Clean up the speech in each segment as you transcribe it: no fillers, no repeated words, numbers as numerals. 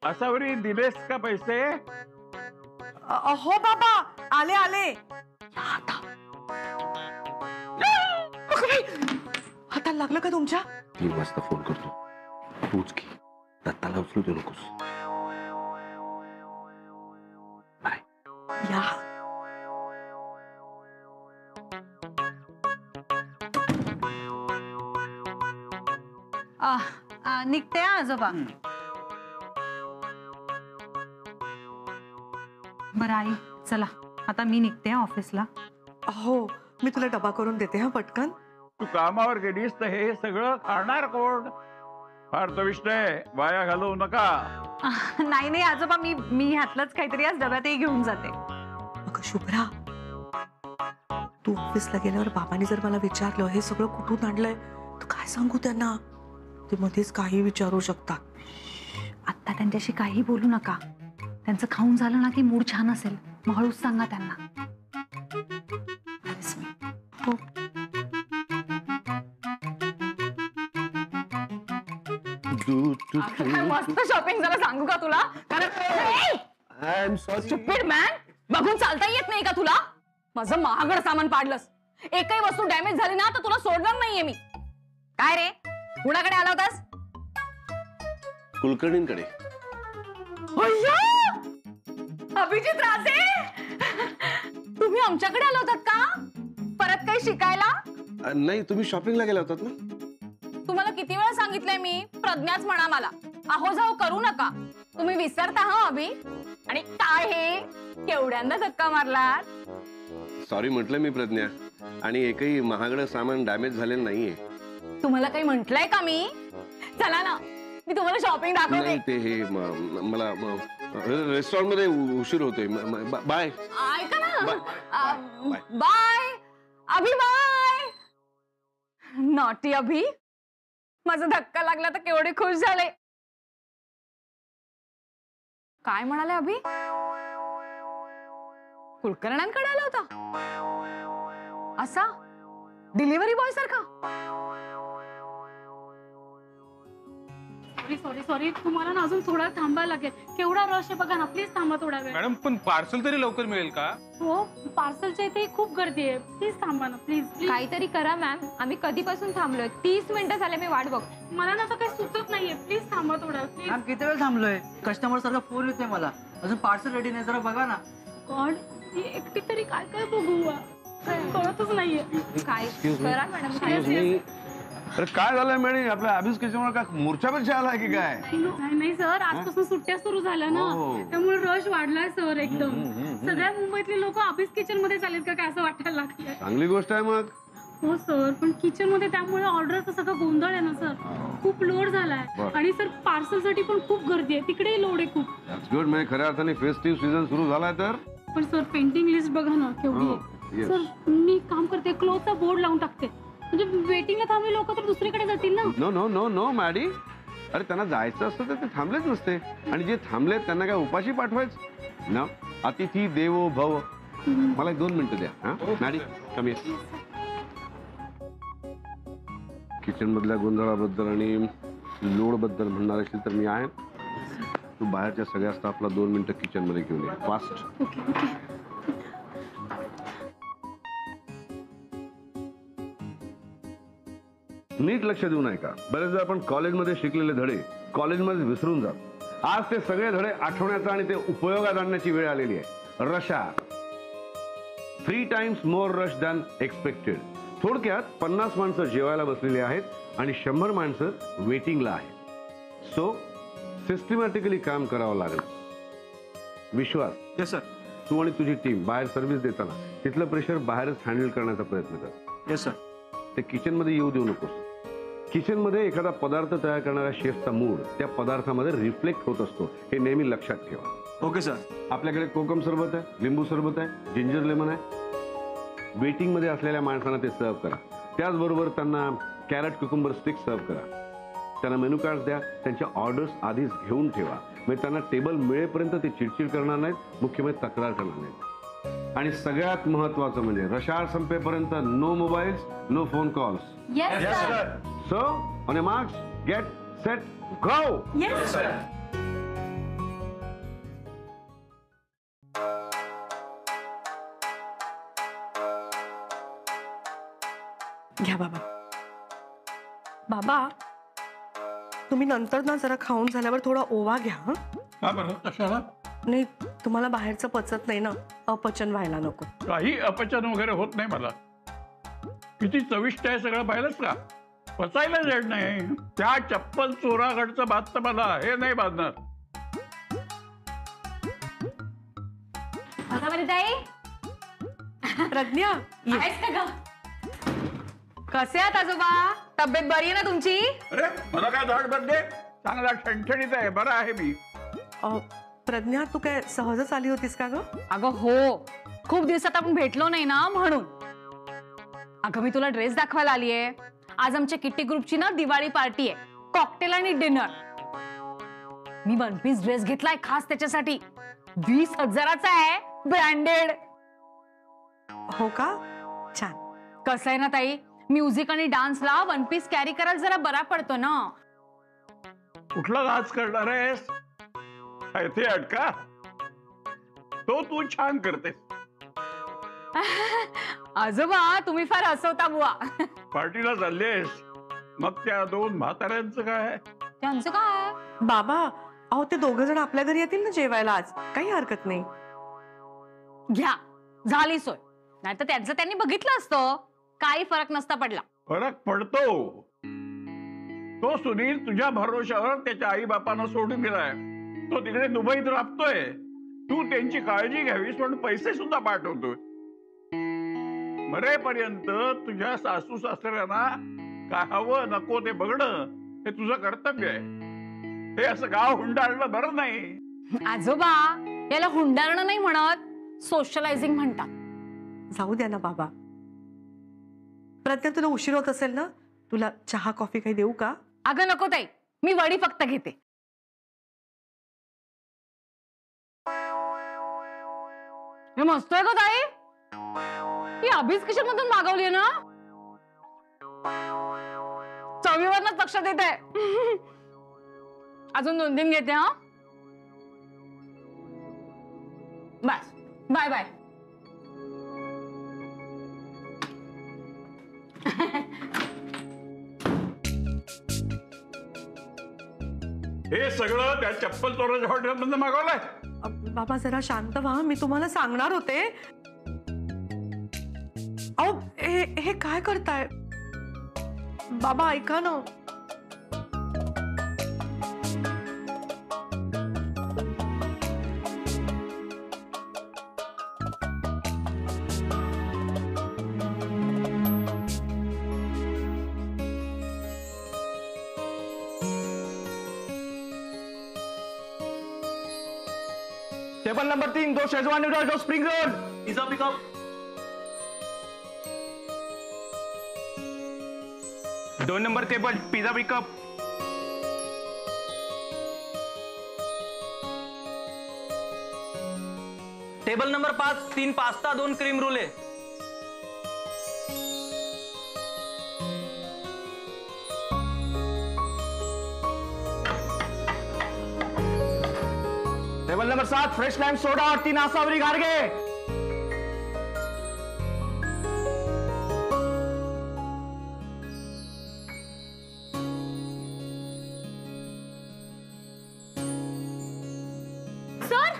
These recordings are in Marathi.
असावरी दिलेस का पैसे? हो बाबा, आले आले. हाताला लागलं का तुमच्या? 3 वाजता फोन करतो, तूच की. दत्ताला उचलू देऊ नकोस. बाय. या. निघते आजोबा. बरं आई, चला आता मी निघते ऑफिसला. हो, मी तुला डबा करून देते हा पटकन. तू कामावर गेलीस तर हे सगळं खाणार कोण? फार चविष्ट आहे, वाया घालवू नका. नाही नाही आजोबा, मी ह्यातलंच काहीतरी आज डब्यातही घेऊन जाते. अगं शुभ्रा, तू ऑफिसला गेल्यावर बाबांनी जर मला विचारलं हे सगळं कुठून आणलंय तर काय सांगू त्यांना? ते मध्येच काही विचारू शकतात. आता त्यांच्याशी काही बोलू नका. त्यांचं खाऊन झालं ना की मूड छान असेल, मग हळूच सांगा त्यांना. हो. मस्त शॉपिंग झालं सांगू का तुला? स्टुपिड मॅन, बघून चालता येत नाही का तुला? माझं महागड सामान पाडलंस. एकही वस्तू डॅमेज झाली ना तर तुला सोडणार नाहीये मी. काय रे, कुणाकडे आला होतास? कुलकर्णींकडे. अभिजित राजे, तुम्ही आमच्याकडे आला होतात का? परत काही शिकायला? नाही, तुम्ही शॉपिंगला गेला होतात ना? तुम्हाला किती वेळा सांगितलंय मी, प्रज्ञाच म्हणा मला. आहो जाऊ करू नका. तुम्ही विसरता हा अभि. आणि काय हे केवढ्यांदा धक्का मारलात? सॉरी म्हटलं मी प्रज्ञा. आणि एकही महागडं सामान डॅमेज झालेलं नाहीये. तुम्हाला काही म्हंटलंय का मी? चला ना, मी तुम्हाला शॉपिंग दाखवते. नाही, ते हे मला रेस्टॉरंट मध्ये उशीर होतोय. बाय. ऐका ना, बाय अभि, बाय. नॉटी अभि, माझा धक्का लागला तर केवढे खुश झाले. काय म्हणाले अभि? कुलकर्ण्यांकडे आला होता असा, डिलिव्हरी बॉय सारखा? सॉरी, तुम्हाला ना अजून थोडा थांबायला लागेल. केवढा रश आहे बघा ना, प्लीज थांबा थोडा वेळ. मॅडम, पण पार्सल तरी लवकर मिळेल का? हो, पार्सलच्या इथे खूप गर्दी आहे. प्लीज थांबा ना, प्लीज. काहीतरी करा मॅम, आम्ही कधीपासून थांबलोय. 30 मिनिटं झाले मी वाट बघतो. मला ना तर काही सुचत नाहीये. प्लीज थांबा थोडा. प्लीज. मॅम, किती वेळ थांबलोय? कस्टमर सारखा फोन येतोय मला. अजून पार्सल रेडी नाही, जरा बघा ना. गॉड, ही एकटी तरी काय काय बघू, कळतच नाहीये. काय करा मॅडम. अरे काय झालंय मॅडम, आपल्या ऑफिस किचनवर काय मोर्चा बिर्चा आलाय की काय? नाही सर, आजपासून सुट्ट्या सुरू झाल्या ना, त्यामुळे रश वाढलाय सर एकदम. सगळ्या मुंबईतले लोक ऑफिस किचन मध्ये चालेल का काय असं वाटायला लागलंय. चांगली गोष्ट आहे मग. हो सर, पण किचन मध्ये त्यामुळे ऑर्डरचा सगळं गोंधळ आहे ना सर. खूप लोड झालाय. आणि सर पार्सल साठी पण खूप गर्दी आहे, तिकडेही लोड आहे खूप. गुड. म्हणजे खऱ्या अर्थाने फेस्टिव्ह सीझन सुरू झालाय तर. पण सर पेंटिंग लिस्ट बघा ना केवढी आहे. सर मी काम करते, क्लोजचा बोर्ड लावून टाकते, म्हणजे वेटिंगला थांबले लोक तर दुसरीकडे जातील ना. No no no no Maddy, अरे त्यांना जायचं असतं तर ते थांबलेच नसते. आणि जे थांबलेत त्यांना काय उपाशी पाठवायचं ना? अतिथी देवो भव. मला 2 मिनिटं द्या. हा मॅडी, कमी. किचन मधल्या गोंधळाबद्दल आणि लोड बद्दल म्हणणार असेल तर मी आहे. तू बाहेरच्या सगळ्या स्टाफला 2 मिनिटं किचन मध्ये घेऊन ये, फास्ट. नीट लक्ष देऊन ऐका. बरेचदा आपण कॉलेजमध्ये शिकलेले धडे कॉलेजमध्ये विसरून जातो. आज ते सगळे धडे आठवण्याचा आणि ते उपयोगात आणण्याची वेळ आलेली आहे. रशा 3 times more rush than expected. थोडक्यात 50 माणसं जेवायला बसलेली आहेत आणि 100 माणसं वेटिंगला आहेत. सो सिस्टमॅटिकली काम करावं लागेल. विश्वास, येस सर. तू आणि तुझी टीम बाहेर सर्व्हिस देताना तिथलं प्रेशर बाहेरच हँडल करण्याचा प्रयत्न कर. Yes sir. ते किचन मध्ये येऊ देऊ नकोस. किचन मध्ये एखादा पदार्थ तयार करणाऱ्या शेफचा मूड त्या पदार्थामध्ये रिफ्लेक्ट होत असतो, हे नेहमी लक्षात ठेवा. Okay sir. आपल्याकडे कोकम सरबत आहे, लिंबू सरबत आहे, जिंजर लेमन आहे. वेटिंग मध्ये असलेल्या माणसांना ते सर्व करा. त्याचबरोबर त्यांना कॅरट कुकुंबर स्टिक सर्व करा. त्यांना मेनू कार्ड द्या. त्यांच्या ऑर्डर्स आधीच घेऊन ठेवा, म्हणजे त्यांना टेबल मिळेपर्यंत ते चिडचिड करणार नाहीत, मुख्य म्हणजे तक्रार करणार नाहीत. आणि सगळ्यात महत्वाचं म्हणजे रशाळ संपेपर्यंत no mobiles, no phone calls. Yes sir. So on a marks, get set, go. Yes sir. घ्या बाबा. बाबा तुम्ही नंतर ना जरा खाऊन झाल्यावर थोडा ओवा घ्या. हं? का बरं कशाला? नाही तुम्हाला बाहेरचं पचत नाही ना, अपचन व्हायला नको. काही अपचन वगैरे होत नाही मला. किती चविष्ट आहे सगळं पाहिलंच का? पचायला जड नाही. त्या चप्पल चोराकडचं बात तर मला हे नाही बांधणार. ताई प्रज्ञा ये. आहेस का ग? कसे आहात आजोबा? तब्येत बरी आहे ना तुमची? अरे मला काय धाड बदले, चांगला ठणठणीत आहे, बरं आहे मी. प्रज्ञा तू काय सहजच आली होतीस का ग? अगं हो, खूप दिवसात आपण भेटलो नाही ना म्हणून. अगं मी तुला ड्रेस दाखवायला आलीये. आज आमच्या किट्टी ग्रुपची ना दिवाळी पार्टी आहे, कॉकटेल आणि डिनर. मी वन पीस ड्रेस घेतलाय खास त्याच्यासाठी. 20,000चा आहे, ब्रँडेड. हो का? छान. कसं आहे ना ताई, म्युझिक आणि डान्सला वन पीस कॅरी करायला जरा बरा पडतो ना. कुठला नाच करणार आहेस? ते अटका तो तू छान करतेस. आजोबा तुम्ही फार हसवता बुवा. पार्टीला चाललेस, मग त्या दोन म्हाताऱ्यांचं काय? त्यांचं काय? बाबा अहो ते दोघं जण आपल्या घरी येतील ना जेवायला आज, काही हरकत नाही. घ्या झाली सोय. नाही तर त्यांचं त्यांनी बघितलं असतं, काही फरक नसता पडला. फरक पडतो. तो सुनील तुझ्या भरोशावर त्याच्या आई बापांना सोडून गेलाय. तो तिकडे दुबईत राबतोय. तू त्यांची काळजी घ्यावीस म्हणून पैसे सुद्धा पाठवतोय. मरेपर्यंत तुझ्या सासू सासऱ्यांना काय हवं नको ते बघणं हे तुझं कर्तव्य आहे. हे असं गाव हुंडाळणं बरं नाही. आजोबा याला हुंडारणं नाही म्हणत, सोशलायझिंग म्हणतात. जाऊ द्या ना बाबा. प्रज्ञा तुला उशीर होत असेल ना, तुला चहा कॉफी काही देऊ का? अगं नको ताई, मी वडी फक्त घेते. हे मस्त आहे का ताई? ही अभीच किचन मधून मागवली ना, चवीवरच लक्ष देते. अजून 2-3 घेते. हा बस, बाय बाय. हे सगळं त्या चप्पल चोराच्या हॉटेलमधून मागवलंय. बाबा जरा शांत व्हा, मी तुम्हाला सांगणार होते. अहो हे काय करताय बाबा? ऐका ना. Table number 3 2 Schezwan noodles 2 spring roll. Pizza pickup. दोन number table pizza pickup. Table number 5 3 pasta 2 cream roll. Table number 7 fresh lime soda और 3 Asavari Garge. Sir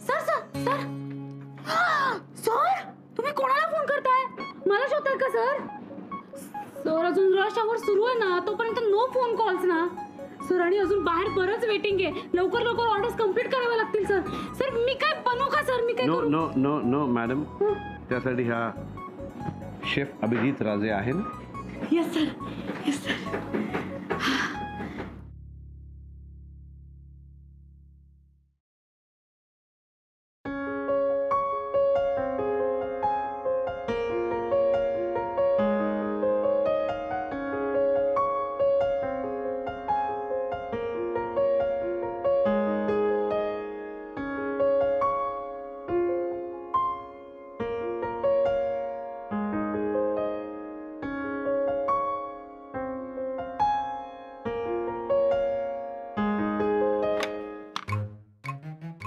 sir sir sir sir तुम्ही कोणाला फोन करताय? मला शोधताय का सर? सर अजून रश आवर सुरू आहे ना, तोपर्यंत नो फोन कॉल्स ना सर. आणि अजून बाहेर बरंच वेटिंग आहे. लवकर लवकर ऑर्डर्स कम्प्लीट कराव्या लागतील सर. सर मी काय बनवू का सर? मी काय नो करू? नो नो नो मॅडम, त्यासाठी हा शेफ अभिजित राजे आहे ना. Yes sir yes sir.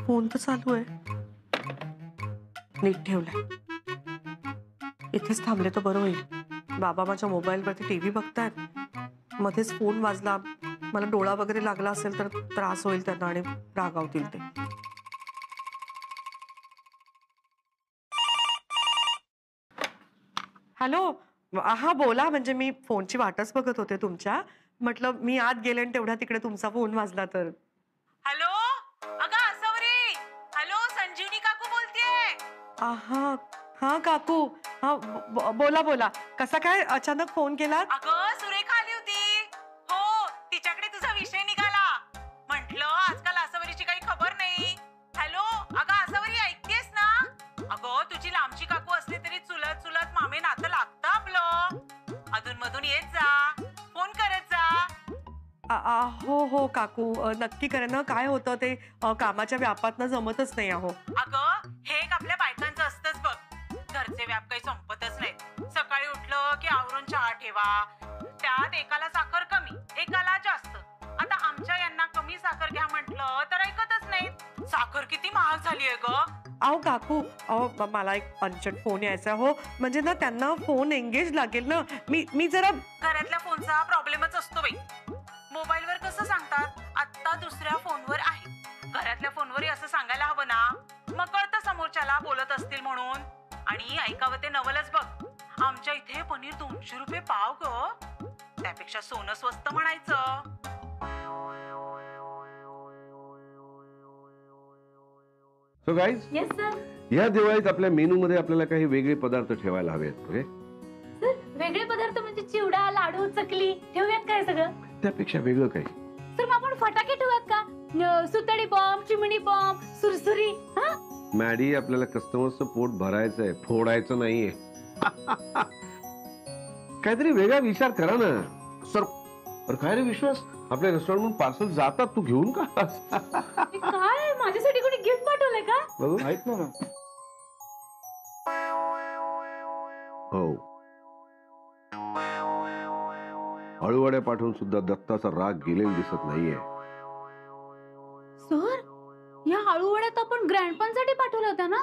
Phone तर चालू आहे. नीट ठेवलाय. इथेच थांबले तर बरं होईल. बाबा माझ्या मोबाईलवरती टीव्ही बघतायत, मध्येच फोन वाजला, मला डोळा वगैरे लागला असेल तर त्रास होईल त्यांना आणि रागावतील ते. हॅलो, हा बोला. म्हणजे मी फोनची वाटच बघत होते तुमच्या. म्हटलं मी आत गेले आणि तेवढ्या तिकडे तुमचा फोन वाजला तर. हॅलो, अगं आसवरी. हॅलो, संजीवनी काकू बोलतेय. हा हा काकू, हा बोला बोला. कसा काय अचानक फोन केला? अगं सुरेखा आली होती. हो, तिच्याकडे तुझा विषय निघाला. म्हंटल आजकाल आसवरीची काही खबर नाही. हॅलो, अगं आसवरी ऐकतेस ना? अगं तुझी लांबची काकू असली तरी चुलत चुलत मामे नातं लागतं आपलं. अधून मधून येत जा, फोन करत जा. हो हो काकू, नक्की करेन ना. काय होतं ते कामाच्या व्यापातनं जमतच नाही अहो. अगं हे एक आपल्या बायकांचं असतंच बघ. घरचे व्याप काही संपतच नाही. सकाळी उठलं की आवरून चहा ठेवा. त्यात एकाला साखर कमी, एकाला जास्त. आता आमच्या यांना कमी साखर घ्या म्हटलं तर ऐकतच नाहीत. साखर किती महाग झालीये ग. अहो काकू, अहो मला एक अर्जंट फोन यायचा हो. म्हणजे ना त्यांना फोन एंगेज लागेल ना. मी जरा घरातल्या फोनचा प्रॉब्लेमच असतो बाई. मोबाईलवर कसं सांगतात आता दुसऱ्या फोनवर आहे. घरातल्या फोनवरही असं सांगायला हवं ना. मग कळतं समोरच्याला बोलत असतील म्हणून. आणि ऐकावं ते नवलच बघ. आमच्या इथे पनीर 200 रुपये पाव ग. त्यापेक्षा सोनं स्वस्त म्हणायचं. So guys, yes sir. या दिवाळीत आपल्या मेनू मध्ये आपल्याला काही वेगळे पदार्थ ठेवायला हवेत. ओके, सर वेगळे पदार्थ म्हणजे चिवडा, लाडू, चकली ठेवूयात काय सगळं? त्यापेक्षा वेगळं काही. सर मग आपण फटाके ठेवूयात का? सुतळी बॉम्ब, चिमणी बॉम्ब, सुरसुरी. हा मॅडी, आपल्याला कस्टमर्सचं पोट भरायचंय, फोडायचं नाहीये. काहीतरी वेगळा विचार करा ना सर. काय रे विश्वास, आपल्या रेस्टॉरंट पार्सल जातात, तू घेऊन का? काय माझ्यासाठी कोणी गिफ्ट पाठवलंय का? बघू माहित ना. हो, अळूवड्या पाठवून सुद्धा दत्ताचा राग गेलेला दिसत नाहीये. सर या आळूवड्यात आपण ग्रँडपांसाठी पाठवल्या होत्या ना?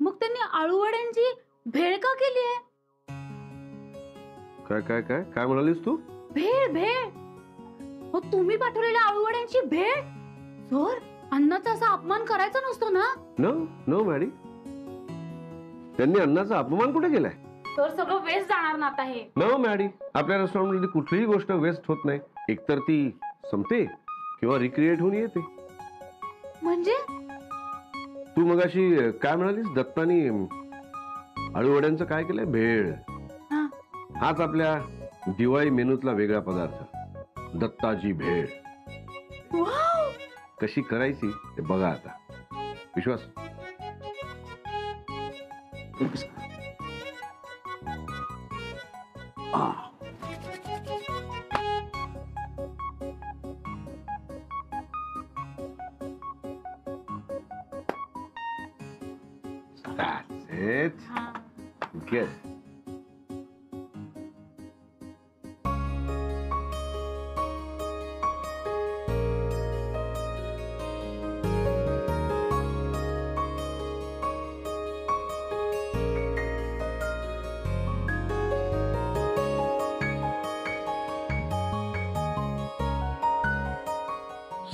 मग त्यांनी आळूवड्यांची भेळ का केली आहे? काय काय काय काय म्हणालीस तू? भेळ भेळ. मग तुम्ही पाठवलेल्या आळूवड्यांची भेळ? सर अन्नाचा असा अपमान करायचा नसतो ना. नो नो मॅडी, त्यांनी अन्नाचा अपमान कुठे केलाय? तर सगळं वेस्ट जाणार ना आता हे. नो मॅडी, आपल्या रेस्टॉरंट मध्ये कुठलीही गोष्ट वेस्ट होत नाही. एकतर ती संपते किंवा रिक्रिएट होऊन येते. म्हणजे तू मगाशी काय म्हणालीस? दत्तानी आळूवड्यांचं काय केलंय? भेळ. हाच आपल्या दिवाळी मेनूतला वेगळा पदार्थ, दत्ताजी भेळ. कशी करायची ते बघा आता. विश्वास, that's it. Good.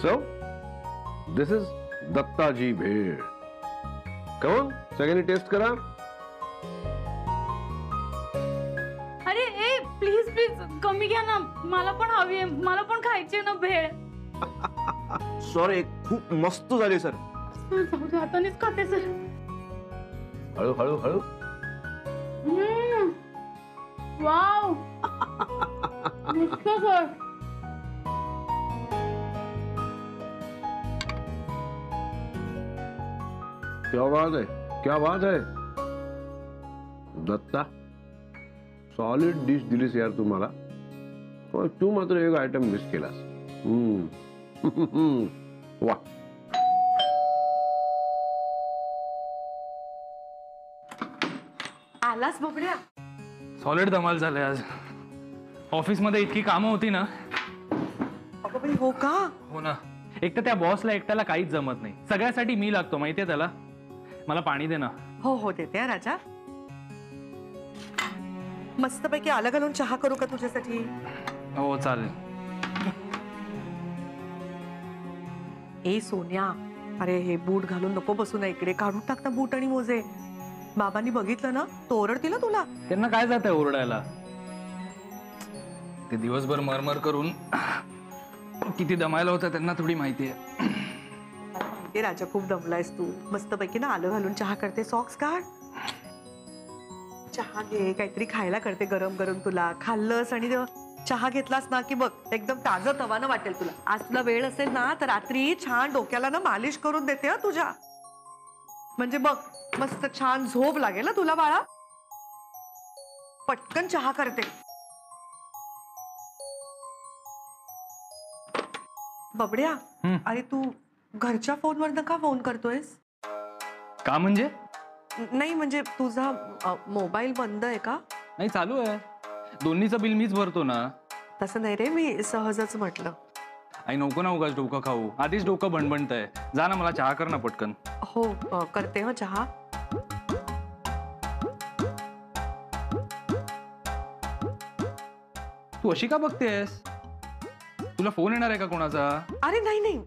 So, this is Dattaji bhel. Come on, सगळ्यांनी टेस्ट करा. अरे ए प्लीज प्लीज कमी घ्या ना. मला पण हवी आहे, मला पण खायची ना भेळ. सॉरी, खूप मस्त झाली सर. जाऊ दे, हातानेच खाते सर. हळू हळू हळू. वाव मस्त सर. क्या बात है, क्या बात है. दत्ता, सॉलिड डिश दिलीस यार तुम्हाला. तू मात्र एक आयटम मिस केलास. वा. आलास बबड्या? सॉलिड धमाल झालंय आज. ऑफिस मध्ये इतकी कामं होती ना. अगं बाई, हो का? हो ना. एक तर त्या बॉसला एकट्याला काहीच जमत नाही. सगळ्यासाठी मी लागतो माहितीये त्याला. मला पाणी दे ना. हो हो देते राजा. मस्तपैकी आलं घालून चहा करू का तुझ्यासाठी? हो चालेल. ए सोन्या, अरे हे बूट घालून नको बसू ना इकडे. काढून टाक ना बूट आणि मोजे. बाबांनी बघितलं ना तो ओरडतील ना तुला. त्यांना काय जात आहे ओरडायला? ते दिवसभर मरमर करून किती दमायला होतं त्यांना थोडी माहिती आहे. ए राजा, खूप दमलायस तू. मस्तपैकी ना आलं घालून चहा करते. सॉक्स काढ, चहा घे, काहीतरी खायला करते गरम गरम. तुला खाल्लंस आणि चहा घेतलास ना की बघ एकदम ताजं तवानं वाटेल तुला. आज तुला वेळ असेल ना तर रात्री छान डोक्याला ना मालिश करून देते हा तुझ्या. म्हणजे बघ मस्त छान झोप लागेल ना तुला बाळा. पटकन चहा करते. बबड्या, अरे तू घरच्या फोनवर का फोन करतोयस? का म्हणजे? नाही म्हणजे तुझा मोबाईल बंद आहे का? नाही, चालू आहे. दोन्हीचं बिल मीच भरतो ना. तसं नाही रे, मी सहजच म्हटलं. आई नको ना उगाच डोकं खाऊ. आधीच डोकं भणभणतंय. जा ना, मला चहा कर ना पटकन. हो करते हो चहा. तू अशी का बघतेस? तुला फोन येणार आहे का कोणाचा? अरे नाही नाही,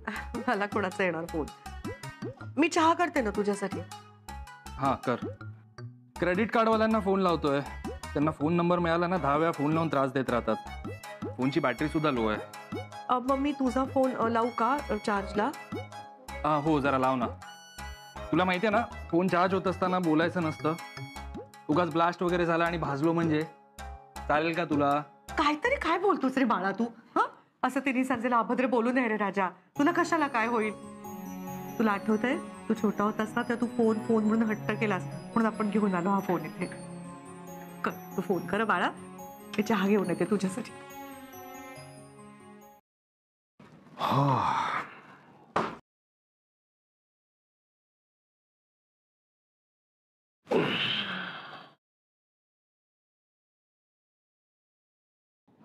मला कोणाचा येणार फोन. मी चहा करते ना तुझ्यासाठी. हा कर. क्रेडिट कार्डवाल्यांना फोन लावतोय. त्यांना फोन नंबर मिळाला ना 10 वेळा फोन लावून त्रास देत राहतात. फोनची बॅटरी सुद्धा लो आहे. मग मी तुझा फोन लावू का चार्जला? हो जरा लाव ना. तुला माहिती आहे ना फोन चार्ज होत असताना बोलायचं नसतं. उगाच ब्लास्ट वगैरे झाला आणि भाजलो म्हणजे. चालेल का तुला? काहीतरी काय बोलतोस रे बाळा तू? हा, असं तिने संजेला अभद्र बोलू नये रे राजा. तुला कशाला काय होईल? तुला आठवतंय तू छोटा होतास ना तर तू फोन फोन म्हणून हट्ट केलास म्हणून आपण घेऊन आलो हा फोन इथे. कर, तू फोन कर बाळा. मी चहा घेऊन येते तुझ्यासाठी.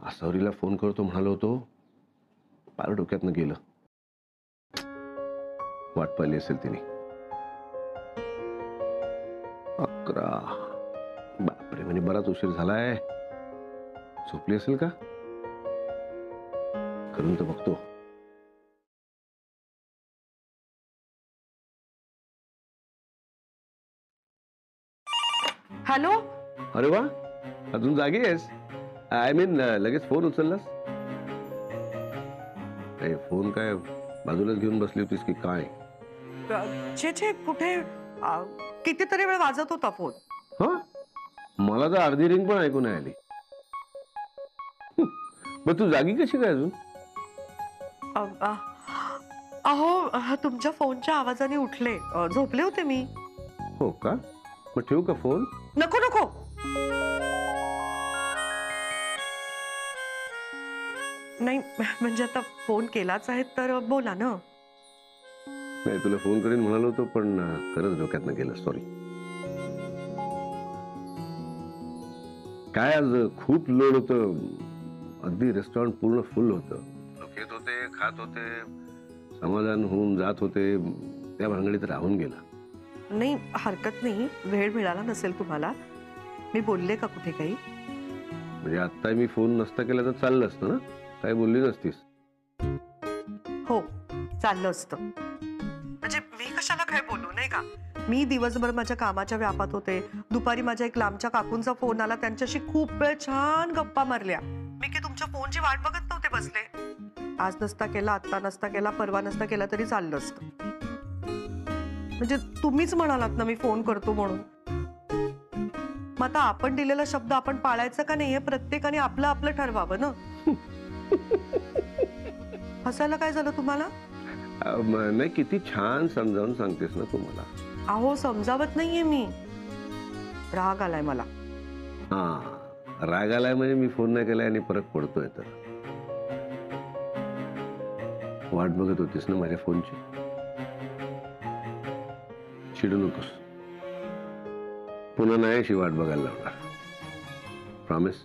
आसावरीला फोन करतो म्हणालो होतो, पार डोक्यातनं गेलं. वाट पाहिली असेल तिने. 11. बापरे, म्हणजे बराच उशीर झालाय. झोपली असेल का? करून तर बघतो. हॅलो. अरे वा, अजून जागी आहेस? आय मीन लगेच फोन उचललास? फोन काय बाजूलाच घेऊन बसली होतीस की काय? छे छे, कुठे कितीतरी वेळ वाजत होता फोन. हा, मला तर अर्धी रिंग पण ऐकून नाही आली. मग तू जागी कशी काय अजून? अहो तुमच्या फोनच्या आवाजाने उठले. झोपले होते मी. हो का? मग ठेवू का फोन? नको नको. नाही म्हणजे आता फोन केलाच आहे तर बोला ना. नाही, तुला फोन करीन म्हणालो होतो पण खरंच डोक्यातनं गेलं. सॉरी. काय आज खूप लोड होतं. अगदी रेस्टॉरंट पूर्ण फुल होतं. लोक येत होते, खात होते, समाधान होऊन जात होते. त्या भानगडीत राहून गेला. नाही हरकत नाही, वेळ मिळाला नसेल तुम्हाला. मी बोलले का कुठे काही? म्हणजे आता मी फोन नसता केला तर चाललं असतं ना? काय बोलली नसतीस? हो चाललं असतं. म्हणजे मी कशाला काय बोलू नाही का? मी दिवसभर माझ्या कामाच्या व्यापात होते. दुपारी माझ्या एक लांबच्या काकूंचा फोन आला. त्यांच्याशी खूप वेळ छान गप्पा मारल्या. मी की तुमच्या फोनची वाट बघत नव्हते बसले. आज नसता केला, आत्ता नसता केला, परवा नसता केला तरी चाललं असतं. म्हणजे तुम्हीच म्हणालात ना मी फोन करतो म्हणून. मग आता आपण दिलेला शब्द आपण पाळायचा का नाही हे प्रत्येकाने आपलं आपलं ठरवावं ना. हसायला काय झालं तुम्हाला? नाही, किती छान समजावून सांगतेस ना तुम्हाला. अहो समजावत नाहीये मी. राग आलाय मला. हा, राग आलाय म्हणजे मी फोन नाही केलाय आणि फरक पडतोय तर. वाट बघत होतीस ना माझ्या फोनची? चिडू नकोस. पुन्हा नाही अशी वाट बघायला लावणार. प्रॉमिस?